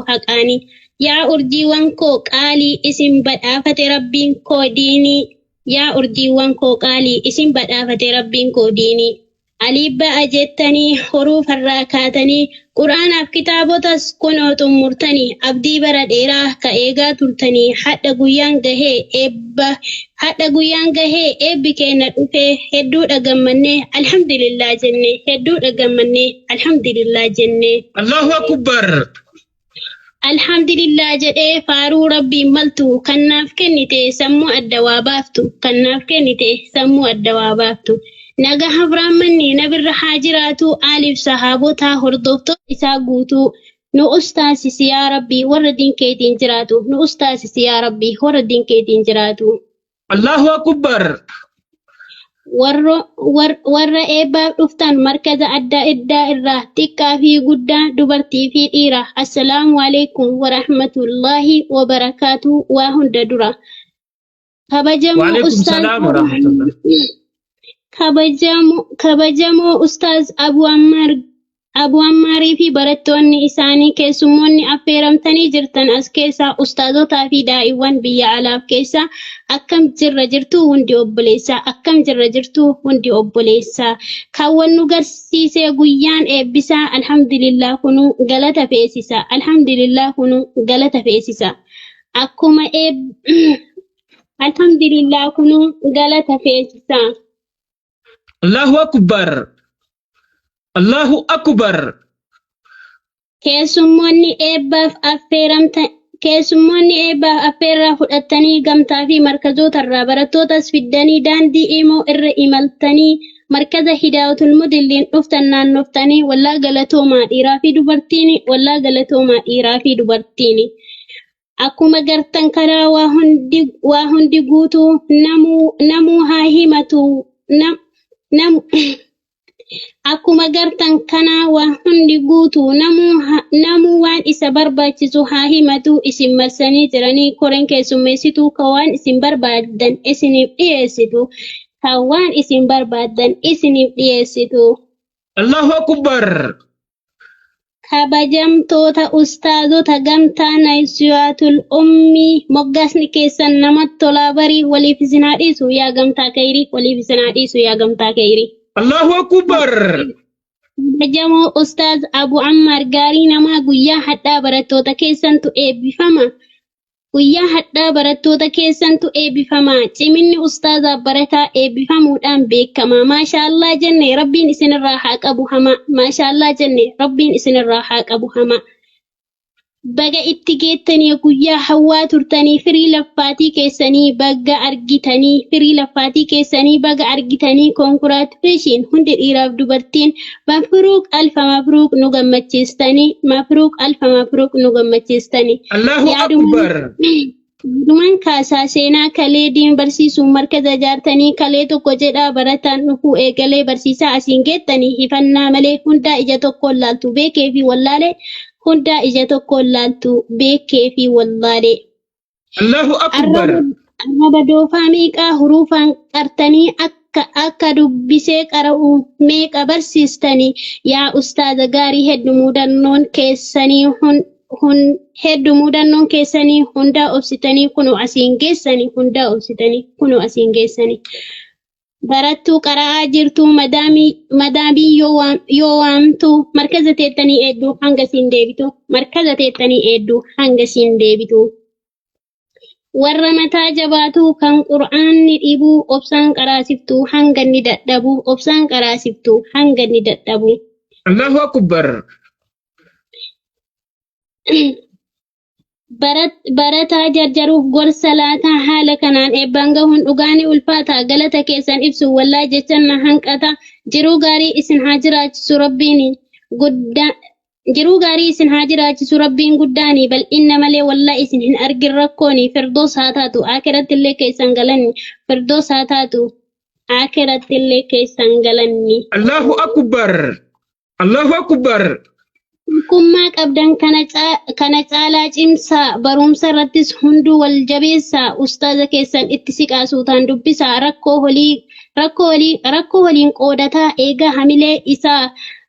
haqaani yaa urjiiwwan koo qaalii isin badhaafate rabbiin koo diinii yaa urjiiwwan koo qaalii isin badhaafate rabbiin koo diinii aliibba ajettanii huruuf irraa kaatanii quraanaaf kitaabotas kunoo xumurtanii abdii bara dheeraa ka eegaa turtanii hadha guyyaan gahee eebbi keenya dhufee hedduudha gammannee alhamdulillah jennee hedduudha gammannee alhamdulillah jennee Allahu akbar alhamdulillah jedhee faaruu rabbiin maltu kannaaf kennite sammuu adda waa baaftu kannaaf kennite sammuu adda waa baaftu naga habramanni nabirra haajiraatu alif sahabota hordofto isa guutu nu ustaasisi yaa rabbi warra dinkeetiin jiraatu nu ustaasisi yaa rabbi warra dinkeetiin jiraatu Allahu akbar warra eebbaaf dhuftan markaza adda addaa irraa xiqqaa fi guddaa dubartii fi dhiira assalaamu alaykum wa rahmatullahi wa barakaatu waa hunda dura kabajamoo ustaaz kabajamoo ustaaz Abu Ammaarii fi barattoonni isaanii keessummoonni affeeramtanii jirtan as keessaa ustaazotaa fi daa'imman biyya alaaf keessa akkam jirra jirtu hundi obboleessaa kaawwan nu garsiisee guyyaan eebbisaa alhamdulillah kunu galata feesisa akkuma alhamdulillah kunu galata feesisa Allahu akbar keessummoonni eebbaaf affeerraa fudhatanii gamtaa fi markazoota irraa barattootas fiddanii daandii immoo irra imaltanii markaza hidaayatul mudilliin dhuftan naannoftanii wallaa galatoomaa dhiiraa fi dubartiin akkuma gartan karaa waa hundi guutuu namuu haa himatu akkuma gartan kana waa hundi guutu namuu waan isa barbaachisu haa himatu isin marsanii jiranii koreen keessummeessitu ka waan isin barbaadan isiniif dhiyeessitu Allahu akbar kabajamtoota ustaazota gamtaa Naysiyaatul Ummii moggaasni keessan namatti tolaa barii waliif isin haadhiisu yaa gamtaa kayrii Allahu akbar kabajamoo ustaaz Abu Ammar gaarii namaa guyyaa hadhaa barattoota keessantu eebbifama ciminni ustaazaaf barataa eebbifamuudhaan beekama maashaallah jenne rabbiin isinirraa haa qabu hama baga itti geettanii guyyaa hawwaa turtanii firii laffaatii keessanii baga argitanii konkuraatuleeshin hundi dhiiraaf dubartiin mafruuq alfa mafruuq nu gammachiistanii Allahu akbar Duman kaasaa seenaa kalee diin barsiisuun markaza jaartanii kalee tokko jedhaa barataan dhufuu eegalee barsiisaa asiin geettanii hifannaa malee hundaa ija tokkoon laaltu beekee fi wallaalee Allahu akbar arraba doofaa meeqaa huruufaan qartanii akka dubbisee qara'u meeqa barsiistanii yaa ustaaza gaarii hedduu muudannoon keessanii hundaa obsitanii kunoo asiin geessanii barattuu qara'aa jirtu madaamii yoo waamtu markaza teettanii eedduu hanga siin deebitu warra mataa jabaatu kan qur'aanni dhibuu obsaan qaraasiftu hanga ni dadhabu Allahu akbar barataa jarjaruuf gorsa laataa haala kanaan eebbaan gahuun dhugaanii ulfaataa galata keessan ibsu wallaa jechan na hanqata jiruu gaarii isin haa jiraachisu rabbiin guddaanii bal'inna malee wallaa isin hin argin rakkooni firdoos haa taatu aakirattillee keessan galanni Allahu akbar kummaa qabdan kana caalaa cimsaa barumsa irrattis hunduu wal jabeessaa ustaaza keessan itti siqaasuutaan dubbisaa rakkoo waliin qoodataa eega hamilee isaa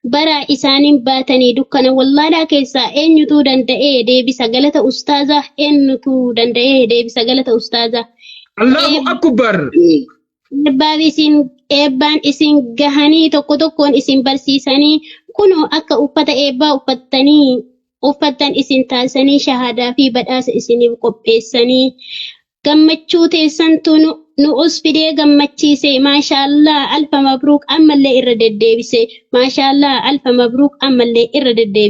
bara isaanin baatanii dukkana wallaalaa keessaa eenyutu danda'ee deebisa galata ustaazaa eenyutu danda'ee deebisa galata ustaazaa Allahu akbar. Eebbaan isin gahanii tokkoon isin barsiisanii kunoo akka uffata eebbaa uffattan isin taasisanii shahaadaa fi badhaasa isiniif qopheessanii gammachuu teessantu nu usfidee gammachiise maashaallah alfa mabruuk ammallee irra deddeebise maashaallah alfa mabruuk ammallee irra deddeebise